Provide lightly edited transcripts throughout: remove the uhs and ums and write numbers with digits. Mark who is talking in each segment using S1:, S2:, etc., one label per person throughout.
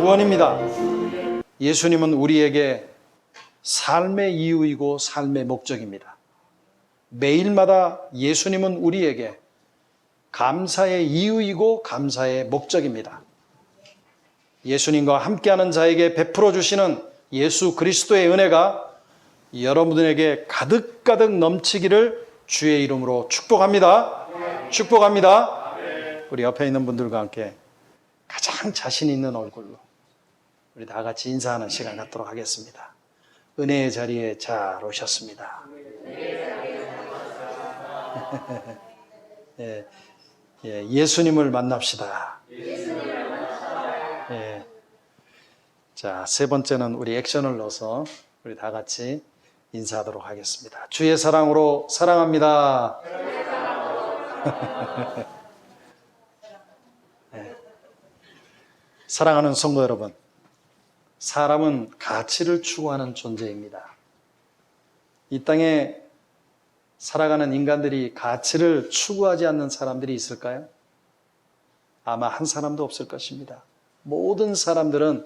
S1: 구원입니다. 예수님은 우리에게 삶의 이유이고 삶의 목적입니다. 매일마다 예수님은 우리에게 감사의 이유이고 감사의 목적입니다. 예수님과 함께하는 자에게 베풀어 주시는 예수 그리스도의 은혜가 여러분에게 가득가득 넘치기를 주의 이름으로 축복합니다. 축복합니다. 우리 옆에 있는 분들과 함께 가장 자신 있는 얼굴로 우리 다 같이 인사하는 시간 갖도록 하겠습니다. 은혜의 자리에 잘 오셨습니다. 예수님을 만납시다. 자, 세 번째는 우리 액션을 넣어서 우리 다 같이 인사하도록 하겠습니다. 주의 사랑으로 사랑합니다. 사랑하는 성도 여러분, 사람은 가치를 추구하는 존재입니다. 이 땅에 살아가는 인간들이 가치를 추구하지 않는 사람들이 있을까요? 아마 한 사람도 없을 것입니다. 모든 사람들은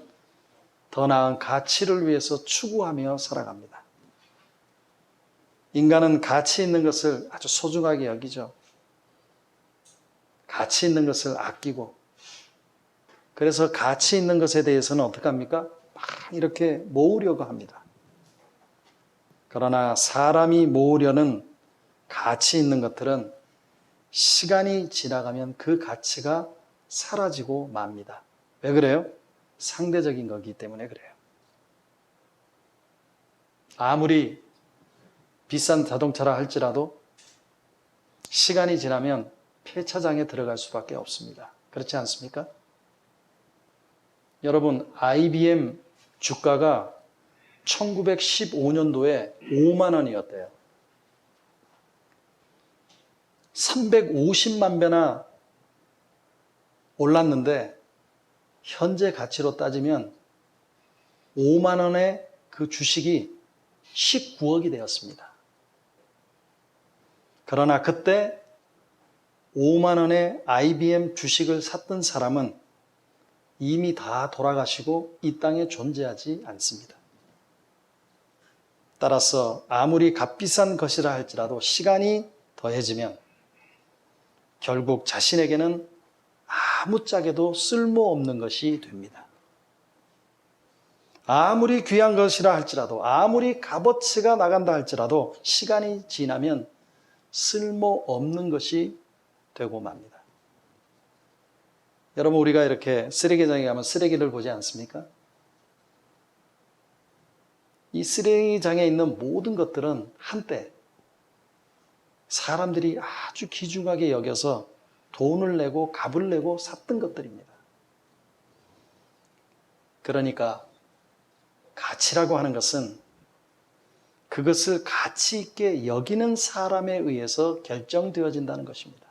S1: 더 나은 가치를 위해서 추구하며 살아갑니다. 인간은 가치 있는 것을 아주 소중하게 여기죠. 가치 있는 것을 아끼고, 그래서 가치 있는 것에 대해서는 어떻게 합니까? 막 이렇게 모으려고 합니다. 그러나 사람이 모으려는 가치 있는 것들은 시간이 지나가면 그 가치가 사라지고 맙니다. 왜 그래요? 상대적인 거기 때문에 그래요. 아무리 비싼 자동차라 할지라도 시간이 지나면 폐차장에 들어갈 수밖에 없습니다. 그렇지 않습니까? 여러분, IBM 주가가 1915년도에 5만 원이었대요. 350만 배나 올랐는데 현재 가치로 따지면 5만 원의 그 주식이 19억이 되었습니다. 그러나 그때 5만 원의 IBM 주식을 샀던 사람은 이미 다 돌아가시고 이 땅에 존재하지 않습니다. 따라서 아무리 값비싼 것이라 할지라도 시간이 더해지면 결국 자신에게는 아무짝에도 쓸모없는 것이 됩니다. 아무리 귀한 것이라 할지라도, 아무리 값어치가 나간다 할지라도 시간이 지나면 쓸모없는 것이 되고 맙니다. 여러분, 우리가 이렇게 쓰레기장에 가면 쓰레기를 보지 않습니까? 이 쓰레기장에 있는 모든 것들은 한때 사람들이 아주 귀중하게 여겨서 돈을 내고 값을 내고 샀던 것들입니다. 그러니까 가치라고 하는 것은 그것을 가치 있게 여기는 사람에 의해서 결정되어진다는 것입니다.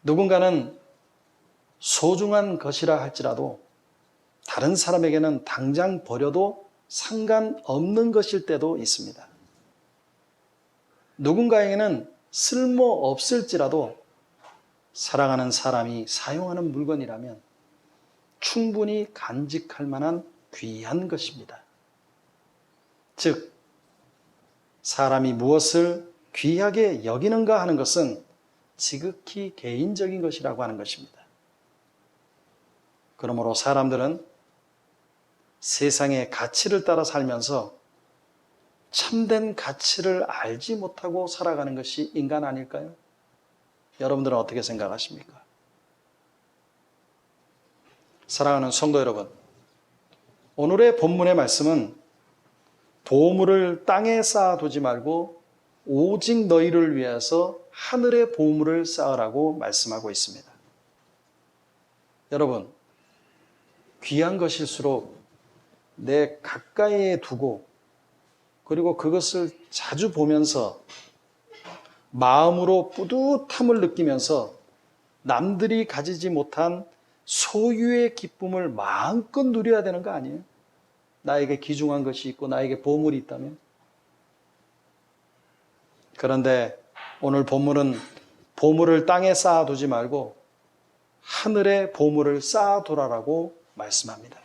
S1: 누군가는 소중한 것이라 할지라도 다른 사람에게는 당장 버려도 상관없는 것일 때도 있습니다. 누군가에게는 쓸모없을지라도 사랑하는 사람이 사용하는 물건이라면 충분히 간직할 만한 귀한 것입니다. 즉, 사람이 무엇을 귀하게 여기는가 하는 것은 지극히 개인적인 것이라고 하는 것입니다. 그러므로 사람들은 세상의 가치를 따라 살면서 참된 가치를 알지 못하고 살아가는 것이 인간 아닐까요? 여러분들은 어떻게 생각하십니까? 사랑하는 성도 여러분, 오늘의 본문의 말씀은 보물을 땅에 쌓아두지 말고 오직 너희를 위해서 하늘의 보물을 쌓으라고 말씀하고 있습니다. 여러분, 귀한 것일수록 내 가까이에 두고 그리고 그것을 자주 보면서 마음으로 뿌듯함을 느끼면서 남들이 가지지 못한 소유의 기쁨을 마음껏 누려야 되는 거 아니에요? 나에게 귀중한 것이 있고 나에게 보물이 있다면. 그런데 오늘 본문은 보물을 땅에 쌓아두지 말고 하늘의 보물을 쌓아두라라고 말씀합니다.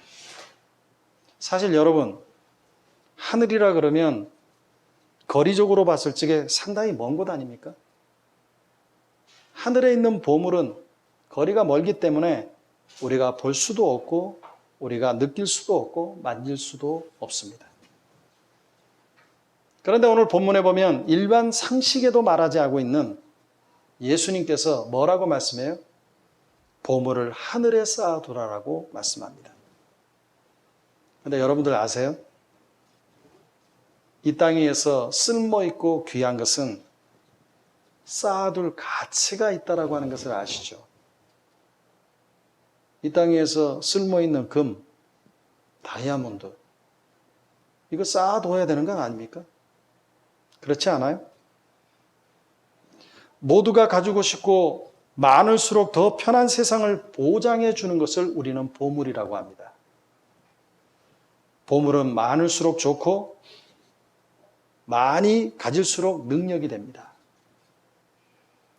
S1: 사실 여러분, 하늘이라 그러면 거리적으로 봤을 적에 상당히 먼 곳 아닙니까? 하늘에 있는 보물은 거리가 멀기 때문에 우리가 볼 수도 없고 우리가 느낄 수도 없고 만질 수도 없습니다. 그런데 오늘 본문에 보면 일반 상식에도 말하지 않고 있는 예수님께서 뭐라고 말씀해요? 보물을 하늘에 쌓아두라라고 말씀합니다. 그런데 여러분들 아세요? 이 땅에서 쓸모있고 귀한 것은 쌓아둘 가치가 있다라고 하는 것을 아시죠? 이 땅에서 쓸모있는 금, 다이아몬드, 이거 쌓아둬야 되는 건 아닙니까? 그렇지 않아요? 모두가 가지고 싶고 많을수록 더 편한 세상을 보장해 주는 것을 우리는 보물이라고 합니다. 보물은 많을수록 좋고 많이 가질수록 능력이 됩니다.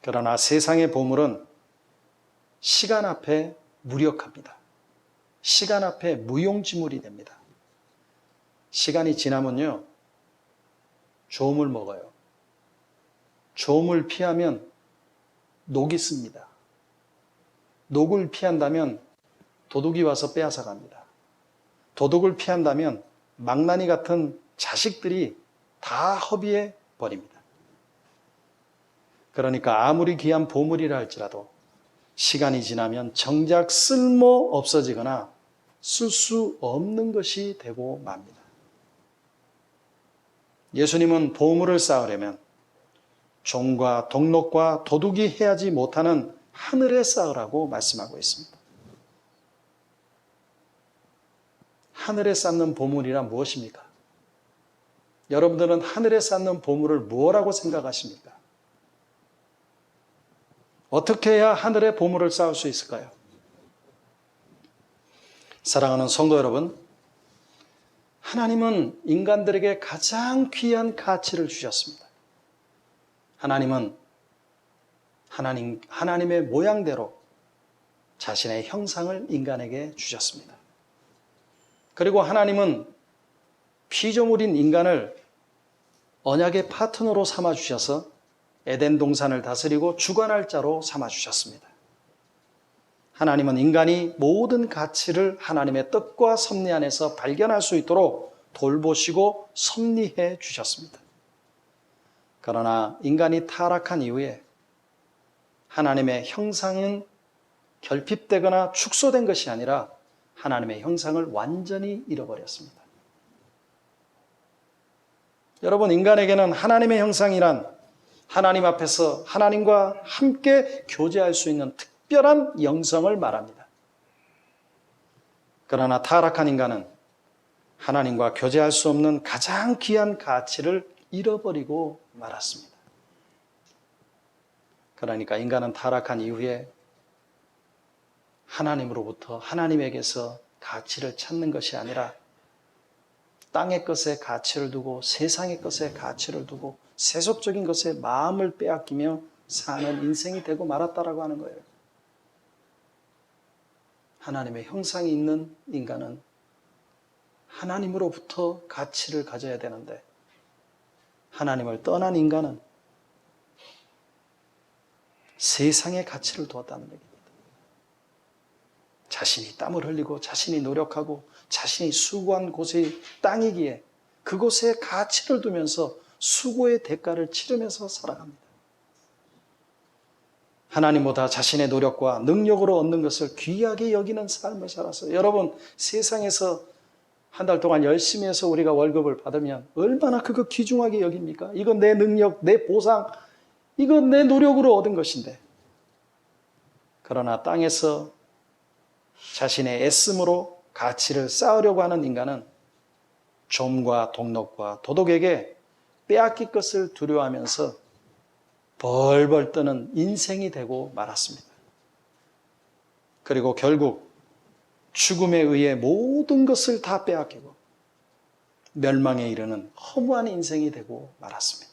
S1: 그러나 세상의 보물은 시간 앞에 무력합니다. 시간 앞에 무용지물이 됩니다. 시간이 지나면요, 조음을 먹어요. 조음을 피하면 녹이 씁니다. 녹을 피한다면 도둑이 와서 빼앗아 갑니다. 도둑을 피한다면 망나니 같은 자식들이 다 허비해 버립니다. 그러니까 아무리 귀한 보물이라 할지라도 시간이 지나면 정작 쓸모 없어지거나 쓸 수 없는 것이 되고 맙니다. 예수님은 보물을 쌓으려면 종과 동록과 도둑이 해하지 못하는 하늘에 쌓으라고 말씀하고 있습니다. 하늘에 쌓는 보물이란 무엇입니까? 여러분들은 하늘에 쌓는 보물을 무엇이라고 생각하십니까? 어떻게 해야 하늘의 보물을 쌓을 수 있을까요? 사랑하는 성도 여러분, 하나님은 인간들에게 가장 귀한 가치를 주셨습니다. 하나님은 하나님의 모양대로 자신의 형상을 인간에게 주셨습니다. 그리고 하나님은 피조물인 인간을 언약의 파트너로 삼아주셔서 에덴 동산을 다스리고 주관할 자로 삼아주셨습니다. 하나님은 인간이 모든 가치를 하나님의 뜻과 섭리 안에서 발견할 수 있도록 돌보시고 섭리해 주셨습니다. 그러나 인간이 타락한 이후에 하나님의 형상은 결핍되거나 축소된 것이 아니라 하나님의 형상을 완전히 잃어버렸습니다. 여러분, 인간에게는 하나님의 형상이란 하나님 앞에서 하나님과 함께 교제할 수 있는 특별한 영성을 말합니다. 그러나 타락한 인간은 하나님과 교제할 수 없는 가장 귀한 가치를 잃어버리고 말았습니다. 그러니까 인간은 타락한 이후에 하나님으로부터, 하나님에게서 가치를 찾는 것이 아니라 땅의 것에 가치를 두고 세상의 것에 가치를 두고 세속적인 것에 마음을 빼앗기며 사는 인생이 되고 말았다라고 하는 거예요. 하나님의 형상이 있는 인간은 하나님으로부터 가치를 가져야 되는데 하나님을 떠난 인간은 세상의 가치를 두었다는 얘기입니다. 자신이 땀을 흘리고 자신이 노력하고 자신이 수고한 곳이 땅이기에 그곳에 가치를 두면서 수고의 대가를 치르면서 살아갑니다. 하나님보다 자신의 노력과 능력으로 얻는 것을 귀하게 여기는 삶을 살아서 여러분, 세상에서 한 달 동안 열심히 해서 우리가 월급을 받으면 얼마나 그거 귀중하게 여깁니까? 이건 내 능력, 내 보상, 이건 내 노력으로 얻은 것인데 그러나 땅에서 자신의 애씀으로 가치를 쌓으려고 하는 인간은 좀과 동록과 도덕에게 빼앗길 것을 두려워하면서 벌벌 떠는 인생이 되고 말았습니다. 그리고 결국 죽음에 의해 모든 것을 다 빼앗기고 멸망에 이르는 허무한 인생이 되고 말았습니다.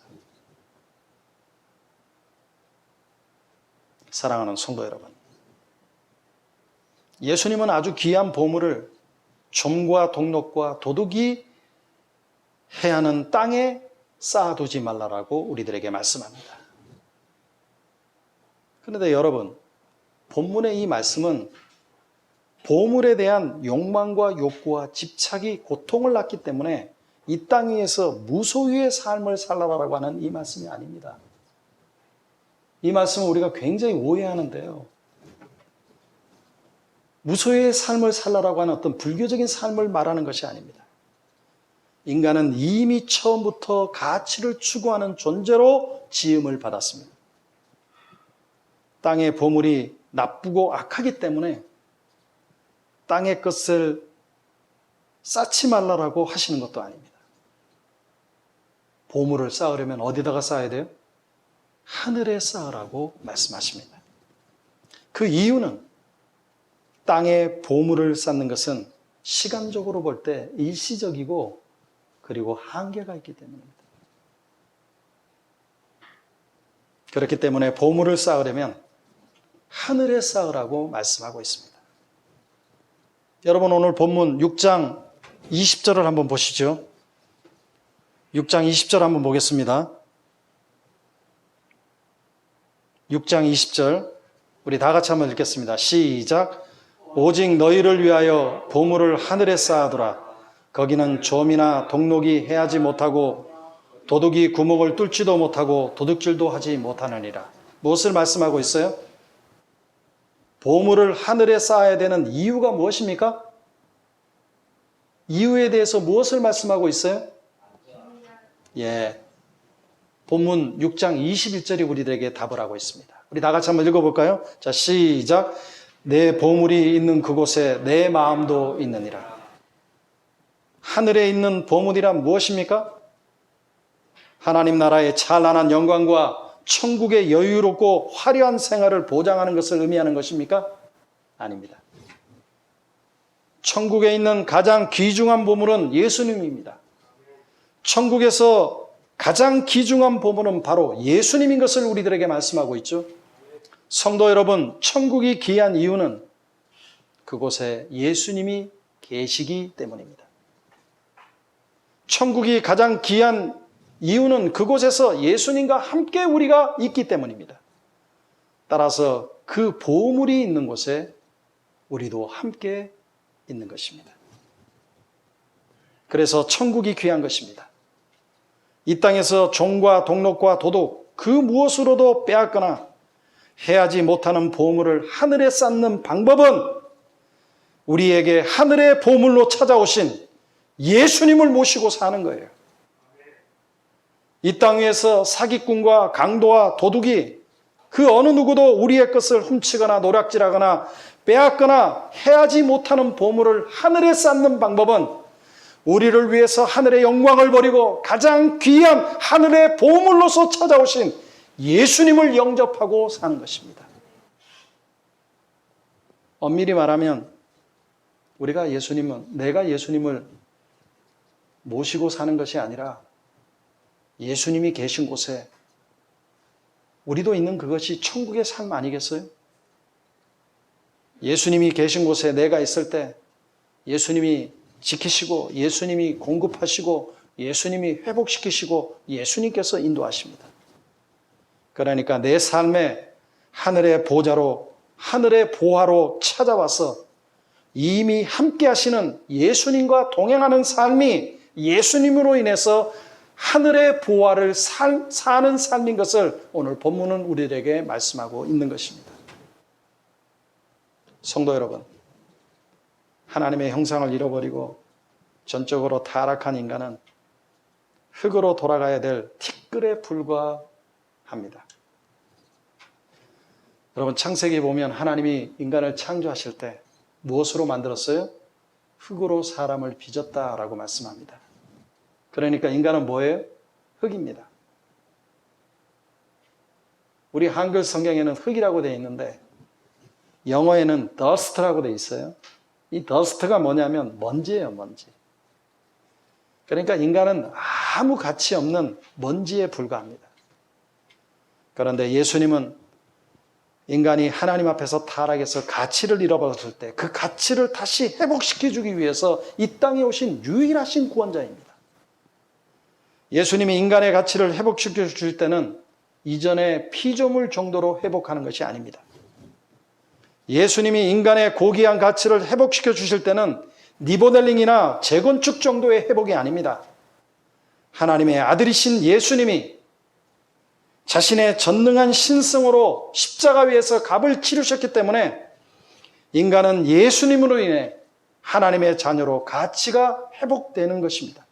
S1: 사랑하는 성도 여러분, 예수님은 아주 귀한 보물을 좀과 동록과 도둑이 해하는 땅에 쌓아두지 말라라고 우리들에게 말씀합니다. 그런데 여러분, 본문의 이 말씀은 보물에 대한 욕망과 욕구와 집착이 고통을 낳기 때문에 이 땅 위에서 무소유의 삶을 살라라고 하는 이 말씀이 아닙니다. 이 말씀은 우리가 굉장히 오해하는데요. 무소유의 삶을 살라라고 하는 어떤 불교적인 삶을 말하는 것이 아닙니다. 인간은 이미 처음부터 가치를 추구하는 존재로 지음을 받았습니다. 땅의 보물이 나쁘고 악하기 때문에 땅의 것을 쌓지 말라라고 하시는 것도 아닙니다. 보물을 쌓으려면 어디다가 쌓아야 돼요? 하늘에 쌓으라고 말씀하십니다. 그 이유는 땅에 보물을 쌓는 것은 시간적으로 볼 때 일시적이고 그리고 한계가 있기 때문입니다. 그렇기 때문에 보물을 쌓으려면 하늘에 쌓으라고 말씀하고 있습니다. 여러분, 오늘 본문 6장 20절을 한번 보시죠. 6장 20절 한번 보겠습니다. 6장 20절 우리 다 같이 한번 읽겠습니다. 시작. 오직 너희를 위하여 보물을 하늘에 쌓아두라. 거기는 좀이나 동록이 해하지 못하고 도둑이 구멍을 뚫지도 못하고 도둑질도 하지 못하느니라. 무엇을 말씀하고 있어요? 보물을 하늘에 쌓아야 되는 이유가 무엇입니까? 이유에 대해서 무엇을 말씀하고 있어요? 본문 6장 21절이 우리들에게 답을 하고 있습니다. 우리 다 같이 한번 읽어볼까요? 자, 시작. 내 보물이 있는 그곳에 내 마음도 있느니라. 하늘에 있는 보물이란 무엇입니까? 하나님 나라의 찬란한 영광과 천국의 여유롭고 화려한 생활을 보장하는 것을 의미하는 것입니까? 아닙니다. 천국에 있는 가장 귀중한 보물은 예수님입니다. 천국에서 가장 귀중한 보물은 바로 예수님인 것을 우리들에게 말씀하고 있죠. 성도 여러분, 천국이 귀한 이유는 그곳에 예수님이 계시기 때문입니다. 천국이 가장 귀한 이유는 그곳에서 예수님과 함께 우리가 있기 때문입니다. 따라서 그 보물이 있는 곳에 우리도 함께 있는 것입니다. 그래서 천국이 귀한 것입니다. 이 땅에서 종과 동록과 도둑 그 무엇으로도 빼앗거나 해하지 못하는 보물을 하늘에 쌓는 방법은 우리에게 하늘의 보물로 찾아오신 예수님을 모시고 사는 거예요. 이 땅 위에서 사기꾼과 강도와 도둑이 그 어느 누구도 우리의 것을 훔치거나 노략질하거나 빼앗거나 해하지 못하는 보물을 하늘에 쌓는 방법은 우리를 위해서 하늘의 영광을 버리고 가장 귀한 하늘의 보물로서 찾아오신 예수님을 영접하고 사는 것입니다. 엄밀히 말하면 내가 예수님을 모시고 사는 것이 아니라 예수님이 계신 곳에 우리도 있는 그것이 천국의 삶 아니겠어요? 예수님이 계신 곳에 내가 있을 때 예수님이 지키시고 예수님이 공급하시고 예수님이 회복시키시고 예수님께서 인도하십니다. 그러니까 내 삶에 하늘의 보좌로 하늘의 보화로 찾아와서 이미 함께 하시는 예수님과 동행하는 삶이 예수님으로 인해서 하늘의 보화를 사는 삶인 것을 오늘 본문은 우리에게 말씀하고 있는 것입니다. 성도 여러분, 하나님의 형상을 잃어버리고 전적으로 타락한 인간은 흙으로 돌아가야 될 티끌에 불과합니다. 여러분, 창세기 보면 하나님이 인간을 창조하실 때 무엇으로 만들었어요? 흙으로 사람을 빚었다라고 말씀합니다. 그러니까 인간은 뭐예요? 흙입니다. 우리 한글 성경에는 흙이라고 되어 있는데 영어에는 dust라고 되어 있어요. 이 dust가 뭐냐면 먼지예요, 먼지. 그러니까 인간은 아무 가치 없는 먼지에 불과합니다. 그런데 예수님은 인간이 하나님 앞에서 타락해서 가치를 잃어버렸을 때 그 가치를 다시 회복시켜주기 위해서 이 땅에 오신 유일하신 구원자입니다. 예수님이 인간의 가치를 회복시켜 주실 때는 이전의 피조물 정도로 회복하는 것이 아닙니다. 예수님이 인간의 고귀한 가치를 회복시켜 주실 때는 리모델링이나 재건축 정도의 회복이 아닙니다. 하나님의 아들이신 예수님이 자신의 전능한 신성으로 십자가 위에서 값을 치르셨기 때문에 인간은 예수님으로 인해 하나님의 자녀로 가치가 회복되는 것입니다.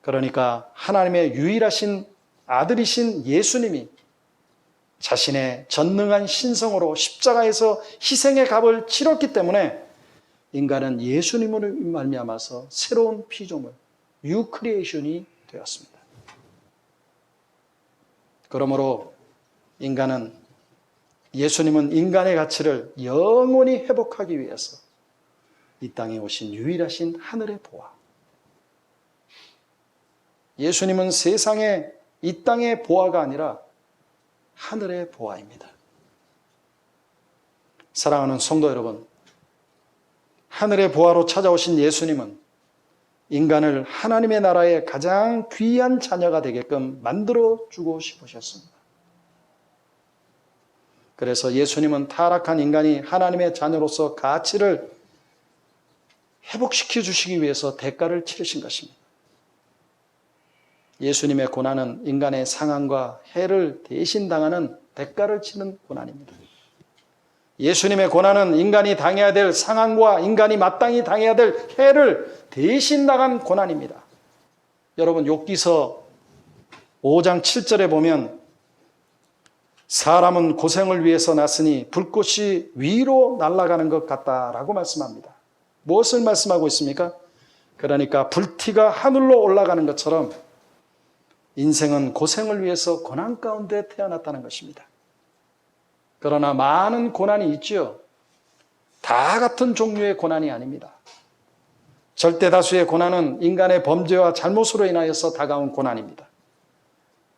S1: 그러니까 하나님의 유일하신 아들이신 예수님이 자신의 전능한 신성으로 십자가에서 희생의 값을 치렀기 때문에 인간은 예수님으로 말미암아서 새로운 피조물, 뉴 크리에이션이 되었습니다. 그러므로 예수님은 인간의 가치를 영원히 회복하기 위해서 이 땅에 오신 유일하신 하늘의 보화. 예수님은 세상의 이 땅의 보화가 아니라 하늘의 보화입니다. 사랑하는 성도 여러분, 하늘의 보화로 찾아오신 예수님은 인간을 하나님의 나라의 가장 귀한 자녀가 되게끔 만들어주고 싶으셨습니다. 그래서 예수님은 타락한 인간이 하나님의 자녀로서 가치를 회복시켜 주시기 위해서 대가를 치르신 것입니다. 예수님의 고난은 인간의 상함과 해를 대신 당하는 대가를 치는 고난입니다. 예수님의 고난은 인간이 당해야 될 상함과 인간이 마땅히 당해야 될 해를 대신 당한 고난입니다. 여러분, 욥기서 5장 7절에 보면 사람은 고생을 위해서 났으니 불꽃이 위로 날아가는 것 같다라고 말씀합니다. 무엇을 말씀하고 있습니까? 그러니까 불티가 하늘로 올라가는 것처럼 인생은 고생을 위해서 고난 가운데 태어났다는 것입니다. 그러나 많은 고난이 있죠. 다 같은 종류의 고난이 아닙니다. 절대 다수의 고난은 인간의 범죄와 잘못으로 인하여서 다가온 고난입니다.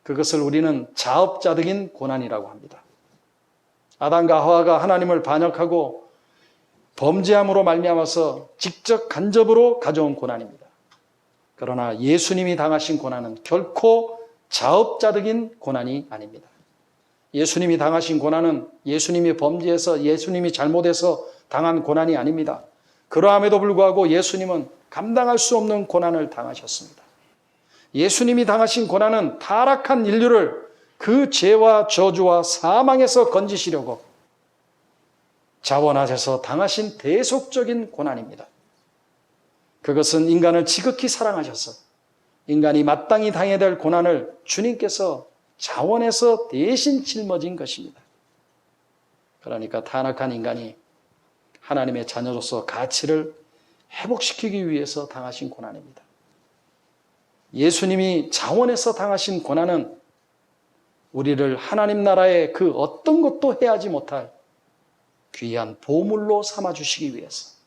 S1: 그것을 우리는 자업자득인 고난이라고 합니다. 아담과 하와가 하나님을 반역하고 범죄함으로 말미암아서 직접 간접으로 가져온 고난입니다. 그러나 예수님이 당하신 고난은 결코 자업자득인 고난이 아닙니다. 예수님이 당하신 고난은 예수님이 범죄해서 예수님이 잘못해서 당한 고난이 아닙니다. 그러함에도 불구하고 예수님은 감당할 수 없는 고난을 당하셨습니다. 예수님이 당하신 고난은 타락한 인류를 그 죄와 저주와 사망에서 건지시려고 자원하셔서 당하신 대속적인 고난입니다. 그것은 인간을 지극히 사랑하셔서 인간이 마땅히 당해야 될 고난을 주님께서 자원해서 대신 짊어진 것입니다. 그러니까 타락한 인간이 하나님의 자녀로서 가치를 회복시키기 위해서 당하신 고난입니다. 예수님이 자원해서 당하신 고난은 우리를 하나님 나라의 그 어떤 것도 해하지 못할 귀한 보물로 삼아주시기 위해서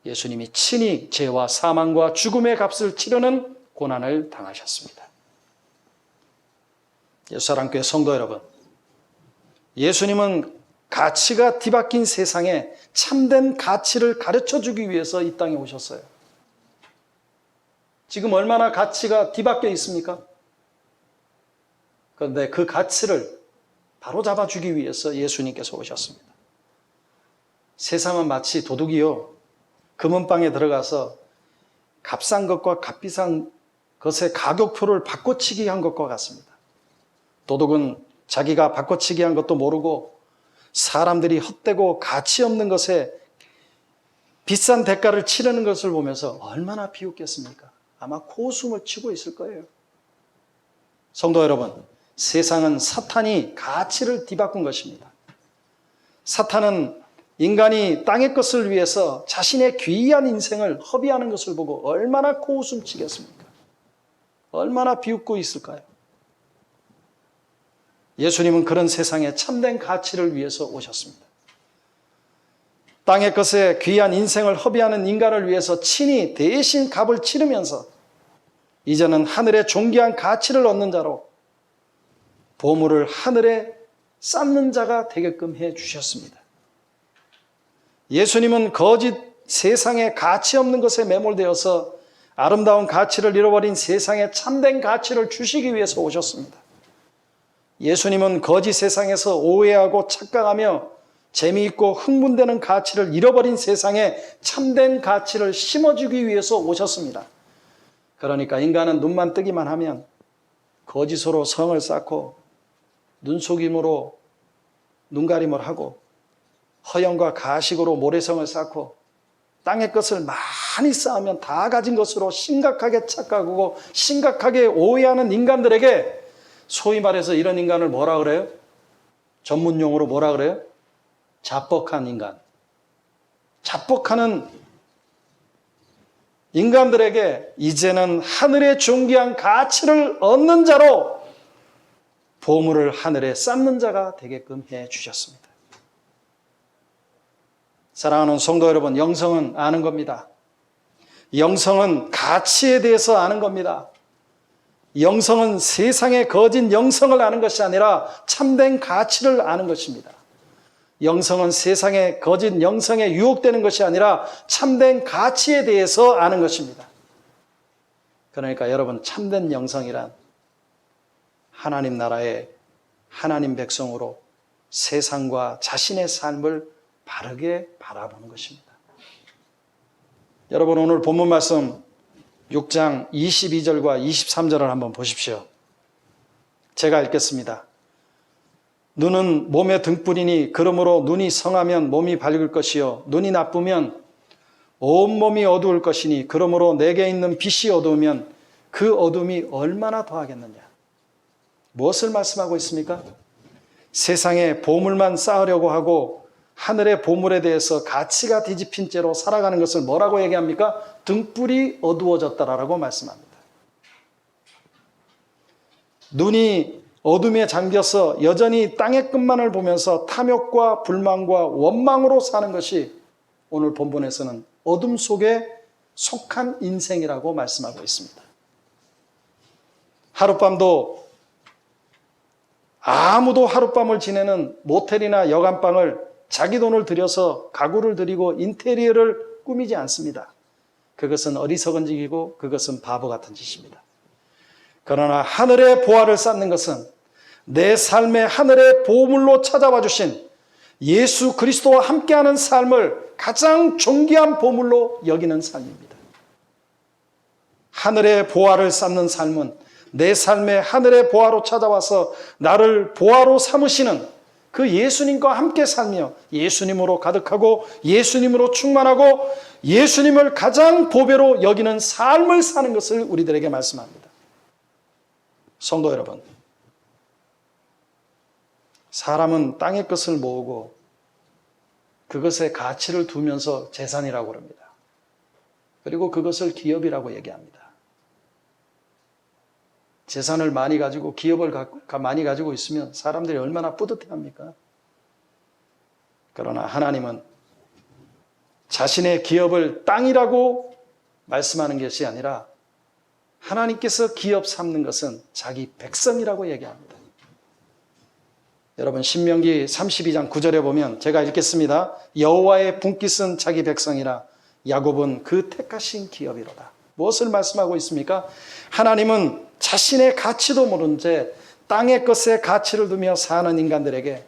S1: 예수님이 친히 죄와 사망과 죽음의 값을 치르는 고난을 당하셨습니다. 예수사랑교회 성도 여러분, 예수님은 가치가 뒤바뀐 세상에 참된 가치를 가르쳐주기 위해서 이 땅에 오셨어요. 지금 얼마나 가치가 뒤바뀌어 있습니까? 그런데 그 가치를 바로잡아주기 위해서 예수님께서 오셨습니다. 세상은 마치 도둑이요, 금은방에 들어가서 값싼 것과 값비싼 것의 가격표를 바꿔치기 한 것과 같습니다. 도둑은 자기가 바꿔치기 한 것도 모르고 사람들이 헛되고 가치 없는 것에 비싼 대가를 치르는 것을 보면서 얼마나 비웃겠습니까? 아마 코웃음을 치고 있을 거예요. 성도 여러분, 세상은 사탄이 가치를 뒤바꾼 것입니다. 사탄은 인간이 땅의 것을 위해서 자신의 귀한 인생을 허비하는 것을 보고 얼마나 코웃음 치겠습니까? 얼마나 비웃고 있을까요? 예수님은 그런 세상에 참된 가치를 위해서 오셨습니다. 땅의 것에 귀한 인생을 허비하는 인간을 위해서 친히 대신 값을 치르면서 이제는 하늘의 존귀한 가치를 얻는 자로 보물을 하늘에 쌓는 자가 되게끔 해 주셨습니다. 예수님은 거짓 세상에 가치 없는 것에 매몰되어서 아름다운 가치를 잃어버린 세상에 참된 가치를 주시기 위해서 오셨습니다. 예수님은 거짓 세상에서 오해하고 착각하며 재미있고 흥분되는 가치를 잃어버린 세상에 참된 가치를 심어주기 위해서 오셨습니다. 그러니까 인간은 눈만 뜨기만 하면 거짓으로 성을 쌓고 눈속임으로 눈가림을 하고 허영과 가식으로 모래성을 쌓고 땅의 것을 많이 쌓으면 다 가진 것으로 심각하게 착각하고 심각하게 오해하는 인간들에게 소위 말해서 이런 인간을 뭐라 그래요? 전문용어로 뭐라 그래요? 자뻑한 인간. 자뻑하는 인간들에게 이제는 하늘의 존귀한 가치를 얻는 자로 보물을 하늘에 쌓는 자가 되게끔 해 주셨습니다. 사랑하는 성도 여러분, 영성은 아는 겁니다. 영성은 가치에 대해서 아는 겁니다. 영성은 세상의 거짓 영성을 아는 것이 아니라 참된 가치를 아는 것입니다. 영성은 세상의 거짓 영성에 유혹되는 것이 아니라 참된 가치에 대해서 아는 것입니다. 그러니까 여러분, 참된 영성이란 하나님 나라의 하나님 백성으로 세상과 자신의 삶을 바르게 바라보는 것입니다. 여러분, 오늘 본문 말씀 6장 22절과 23절을 한번 보십시오. 제가 읽겠습니다. 눈은 몸의 등불이니 그러므로 눈이 성하면 몸이 밝을 것이요 눈이 나쁘면 온몸이 어두울 것이니 그러므로 내게 있는 빛이 어두우면 그 어둠이 얼마나 더하겠느냐. 무엇을 말씀하고 있습니까? 세상에 보물만 쌓으려고 하고 하늘의 보물에 대해서 가치가 뒤집힌 채로 살아가는 것을 뭐라고 얘기합니까? 등불이 어두워졌다라고 말씀합니다. 눈이 어둠에 잠겨서 여전히 땅의 끝만을 보면서 탐욕과 불만과 원망으로 사는 것이 오늘 본문에서는 어둠 속에 속한 인생이라고 말씀하고 있습니다. 하룻밤도 아무도 하룻밤을 지내는 모텔이나 여간방을 자기 돈을 들여서 가구를 들이고 인테리어를 꾸미지 않습니다. 그것은 어리석은 짓이고 그것은 바보 같은 짓입니다. 그러나 하늘의 보화를 쌓는 것은 내 삶의 하늘의 보물로 찾아와 주신 예수 그리스도와 함께하는 삶을 가장 존귀한 보물로 여기는 삶입니다. 하늘의 보화를 쌓는 삶은 내 삶의 하늘의 보화로 찾아와서 나를 보화로 삼으시는 그 예수님과 함께 살며 예수님으로 가득하고 예수님으로 충만하고 예수님을 가장 보배로 여기는 삶을 사는 것을 우리들에게 말씀합니다. 성도 여러분, 사람은 땅의 것을 모으고 그것에 가치를 두면서 재산이라고 합니다. 그리고 그것을 기업이라고 얘기합니다. 재산을 많이 가지고 기업을 많이 가지고 있으면 사람들이 얼마나 뿌듯해합니까? 그러나 하나님은 자신의 기업을 땅이라고 말씀하는 것이 아니라 하나님께서 기업 삼는 것은 자기 백성이라고 얘기합니다. 여러분, 신명기 32장 9절에 보면 제가 읽겠습니다. 여호와의 분깃은 자기 백성이라 야곱은 그 택하신 기업이로다. 무엇을 말씀하고 있습니까? 하나님은 자신의 가치도 모른 채 땅의 것에 가치를 두며 사는 인간들에게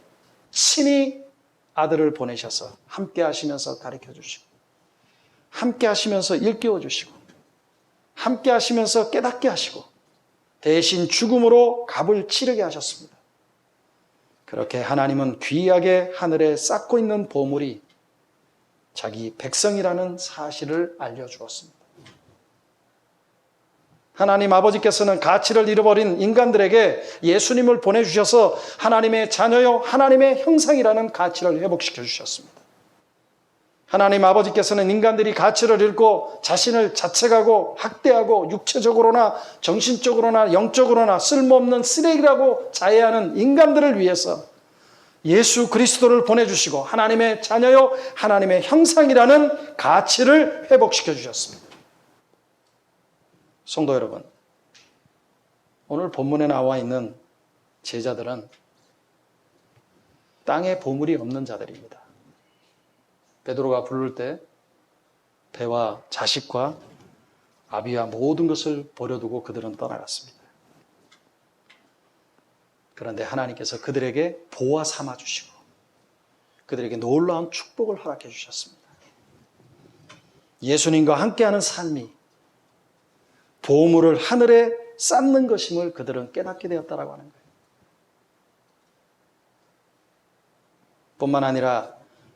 S1: 친히 아들을 보내셔서 함께 하시면서 가르쳐 주시고 함께 하시면서 일깨워 주시고 함께 하시면서 깨닫게 하시고 대신 죽음으로 값을 치르게 하셨습니다. 그렇게 하나님은 귀하게 하늘에 쌓고 있는 보물이 자기 백성이라는 사실을 알려주었습니다. 하나님 아버지께서는 가치를 잃어버린 인간들에게 예수님을 보내주셔서 하나님의 자녀요 하나님의 형상이라는 가치를 회복시켜 주셨습니다. 하나님 아버지께서는 인간들이 가치를 잃고 자신을 자책하고 학대하고 육체적으로나 정신적으로나 영적으로나 쓸모없는 쓰레기라고 자해하는 인간들을 위해서 예수 그리스도를 보내주시고 하나님의 자녀요 하나님의 형상이라는 가치를 회복시켜 주셨습니다. 성도 여러분, 오늘 본문에 나와 있는 제자들은 땅에 보물이 없는 자들입니다. 베드로가 부를 때 배와 자식과 아비와 모든 것을 버려두고 그들은 떠나갔습니다. 그런데 하나님께서 그들에게 보화 삼아 주시고 그들에게 놀라운 축복을 허락해 주셨습니다. 예수님과 함께하는 삶이 보물을 하늘에 쌓는 것임을 그들은 깨닫게 되었다라고 하는 거예요. 뿐만 아니라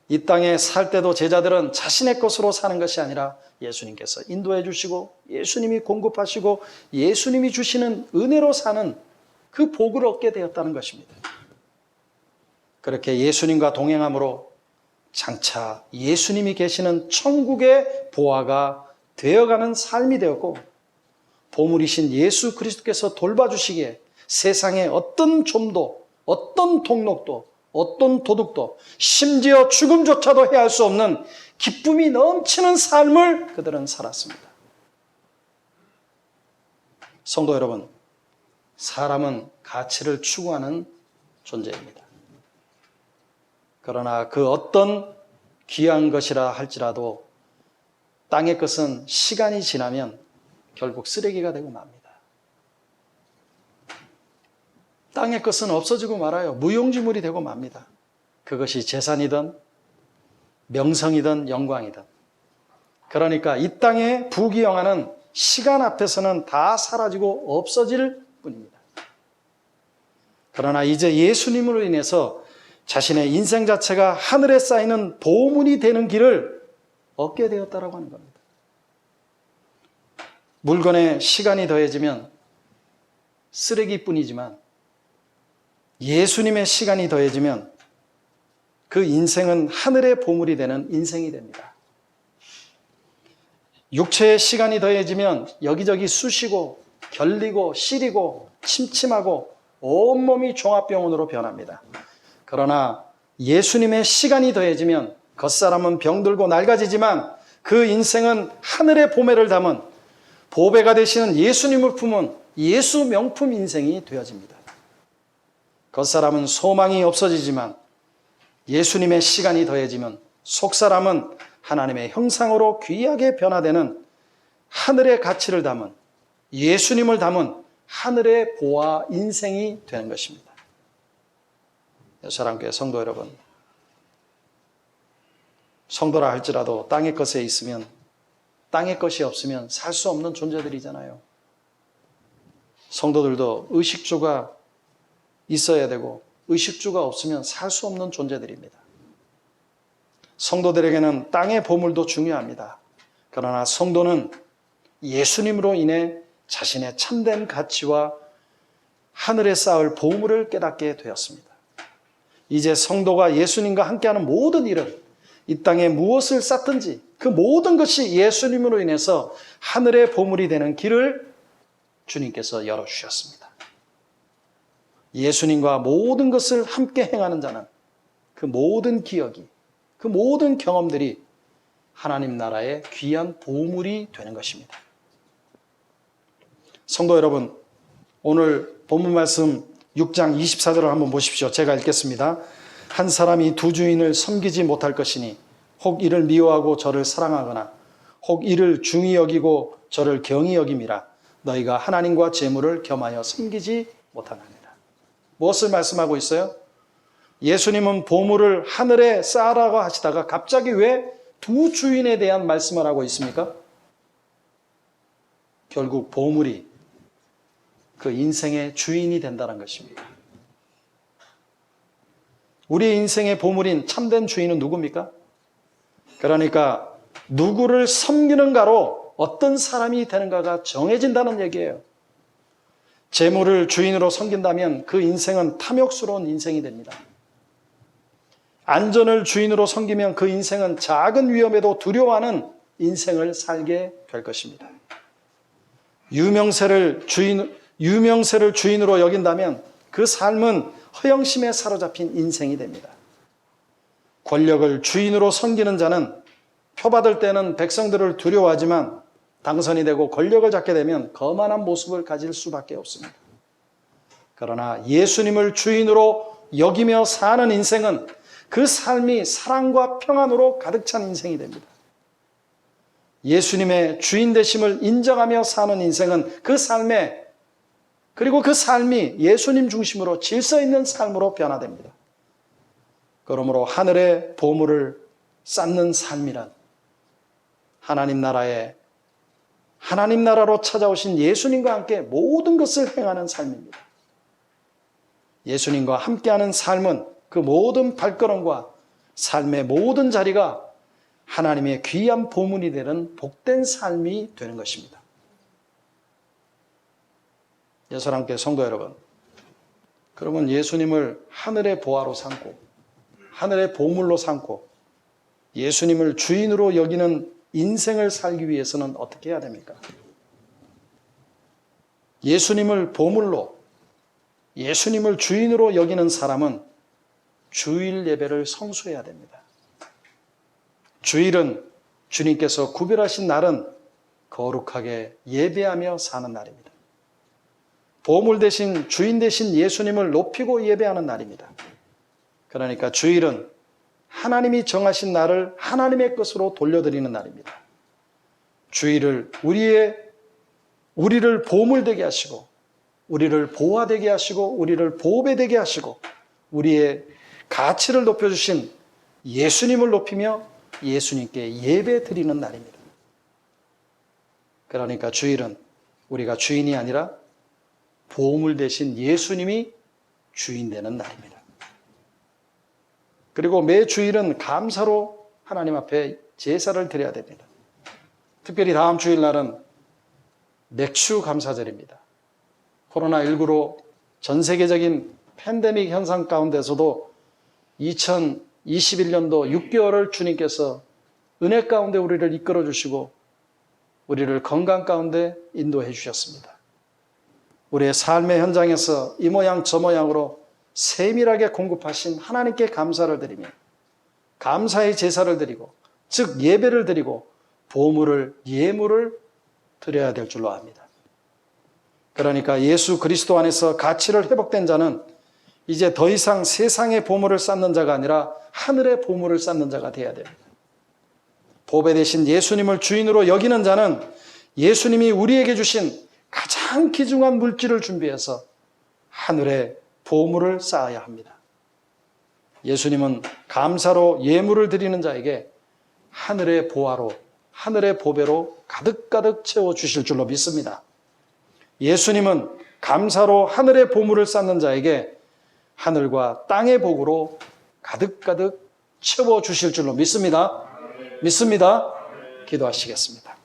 S1: 이 땅에 살 때도 제자들은 자신의 것으로 사는 것이 아니라 예수님께서 인도해 주시고 예수님이 공급하시고 예수님이 주시는 은혜로 사는 그 복을 얻게 되었다는 것입니다. 그렇게 예수님과 동행함으로 장차 예수님이 계시는 천국의 보화가 되어가는 삶이 되었고 보물이신 예수 그리스도께서 돌봐주시기에 세상에 어떤 좀도 어떤 동력도 어떤 도둑도 심지어 죽음조차도 해할 수 없는 기쁨이 넘치는 삶을 그들은 살았습니다. 성도 여러분, 사람은 가치를 추구하는 존재입니다. 그러나 그 어떤 귀한 것이라 할지라도 땅의 것은 시간이 지나면 결국 쓰레기가 되고 맙니다. 땅의 것은 없어지고 말아요. 무용지물이 되고 맙니다. 그것이 재산이든 명성이든 영광이든. 그러니까 이 땅의 부귀영화는 시간 앞에서는 다 사라지고 없어질 뿐입니다. 그러나 이제 예수님으로 인해서 자신의 인생 자체가 하늘에 쌓이는 보물이 되는 길을 얻게 되었다라고 하는 겁니다. 물건에 시간이 더해지면 쓰레기뿐이지만 예수님의 시간이 더해지면 그 인생은 하늘의 보물이 되는 인생이 됩니다. 육체의 시간이 더해지면 여기저기 쑤시고 결리고 시리고 침침하고 온몸이 종합병원으로 변합니다. 그러나 예수님의 시간이 더해지면 겉사람은 병들고 낡아지지만 그 인생은 하늘의 보배를 담은 보배가 되시는 예수님을 품은 예수 명품 인생이 되어집니다. 겉사람은 소망이 없어지지만 예수님의 시간이 더해지면 속사람은 하나님의 형상으로 귀하게 변화되는 하늘의 가치를 담은 예수님을 담은 하늘의 보화 인생이 되는 것입니다. 사랑교회 성도 여러분, 성도라 할지라도 땅의 것에 있으면 땅의 것이 없으면 살 수 없는 존재들이잖아요. 성도들도 의식주가 있어야 되고 의식주가 없으면 살 수 없는 존재들입니다. 성도들에게는 땅의 보물도 중요합니다. 그러나 성도는 예수님으로 인해 자신의 참된 가치와 하늘에 쌓을 보물을 깨닫게 되었습니다. 이제 성도가 예수님과 함께하는 모든 일은 이 땅에 무엇을 쌓든지 그 모든 것이 예수님으로 인해서 하늘의 보물이 되는 길을 주님께서 열어주셨습니다. 예수님과 모든 것을 함께 행하는 자는 그 모든 기억이, 그 모든 경험들이 하나님 나라의 귀한 보물이 되는 것입니다. 성도 여러분, 오늘 본문 말씀 6장 24절을 한번 보십시오. 제가 읽겠습니다. 한 사람이 두 주인을 섬기지 못할 것이니 혹 이를 미워하고 저를 사랑하거나 혹 이를 중히 여기고 저를 경히 여김이라. 너희가 하나님과 재물을 겸하여 섬기지 못하느니라. 무엇을 말씀하고 있어요? 예수님은 보물을 하늘에 쌓으라고 하시다가 갑자기 왜 두 주인에 대한 말씀을 하고 있습니까? 결국 보물이 그 인생의 주인이 된다는 것입니다. 우리 인생의 보물인 참된 주인은 누굽니까? 그러니까 누구를 섬기는가로 어떤 사람이 되는가가 정해진다는 얘기예요. 재물을 주인으로 섬긴다면 그 인생은 탐욕스러운 인생이 됩니다. 안전을 주인으로 섬기면 그 인생은 작은 위험에도 두려워하는 인생을 살게 될 것입니다. 유명세를 주인으로 여긴다면 그 삶은 허영심에 사로잡힌 인생이 됩니다. 권력을 주인으로 섬기는 자는 표받을 때는 백성들을 두려워하지만 당선이 되고 권력을 잡게 되면 거만한 모습을 가질 수밖에 없습니다. 그러나 예수님을 주인으로 여기며 사는 인생은 그 삶이 사랑과 평안으로 가득 찬 인생이 됩니다. 예수님의 주인 되심을 인정하며 사는 인생은 그 삶에, 그리고 그 삶이 예수님 중심으로 질서 있는 삶으로 변화됩니다. 그러므로 하늘의 보물을 쌓는 삶이란 하나님 나라로 찾아오신 예수님과 함께 모든 것을 행하는 삶입니다. 예수님과 함께하는 삶은 그 모든 발걸음과 삶의 모든 자리가 하나님의 귀한 보물이 되는 복된 삶이 되는 것입니다. 예사랑교회 성도 여러분, 그러면 예수님을 하늘의 보화로 삼고 하늘의 보물로 삼고 예수님을 주인으로 여기는 인생을 살기 위해서는 어떻게 해야 됩니까? 예수님을 보물로, 예수님을 주인으로 여기는 사람은 주일 예배를 성수해야 됩니다. 주일은 주님께서 구별하신 날은 거룩하게 예배하며 사는 날입니다. 보물 대신 주인 대신 예수님을 높이고 예배하는 날입니다. 그러니까 주일은 하나님이 정하신 날을 하나님의 것으로 돌려드리는 날입니다. 주일을 우리를 보물되게 하시고 우리를 보화되게 하시고 우리를 보배되게 하시고 우리의 가치를 높여주신 예수님을 높이며 예수님께 예배 드리는 날입니다. 그러니까 주일은 우리가 주인이 아니라 보물 대신 예수님이 주인 되는 날입니다. 그리고 매 주일은 감사로 하나님 앞에 제사를 드려야 됩니다. 특별히 다음 주일날은 맥주 감사절입니다. 코로나19로 전 세계적인 팬데믹 현상 가운데서도 2021년도 6개월을 주님께서 은혜 가운데 우리를 이끌어 주시고 우리를 건강 가운데 인도해 주셨습니다. 우리의 삶의 현장에서 이 모양 저 모양으로 세밀하게 공급하신 하나님께 감사를 드리며 감사의 제사를 드리고 즉 예배를 드리고 보물을 예물을 드려야 될 줄로 압니다. 그러니까 예수 그리스도 안에서 가치를 회복된 자는 이제 더 이상 세상의 보물을 쌓는 자가 아니라 하늘의 보물을 쌓는 자가 되어야 됩니다. 보배 대신 예수님을 주인으로 여기는 자는 예수님이 우리에게 주신 가장 귀중한 물질을 준비해서 하늘의 보물을 쌓아야 합니다. 예수님은 감사로 예물을 드리는 자에게 하늘의 보화로, 하늘의 보배로 가득가득 채워주실 줄로 믿습니다. 예수님은 감사로 하늘의 보물을 쌓는 자에게 하늘과 땅의 복으로 가득가득 채워주실 줄로 믿습니다. 믿습니다. 기도하시겠습니다.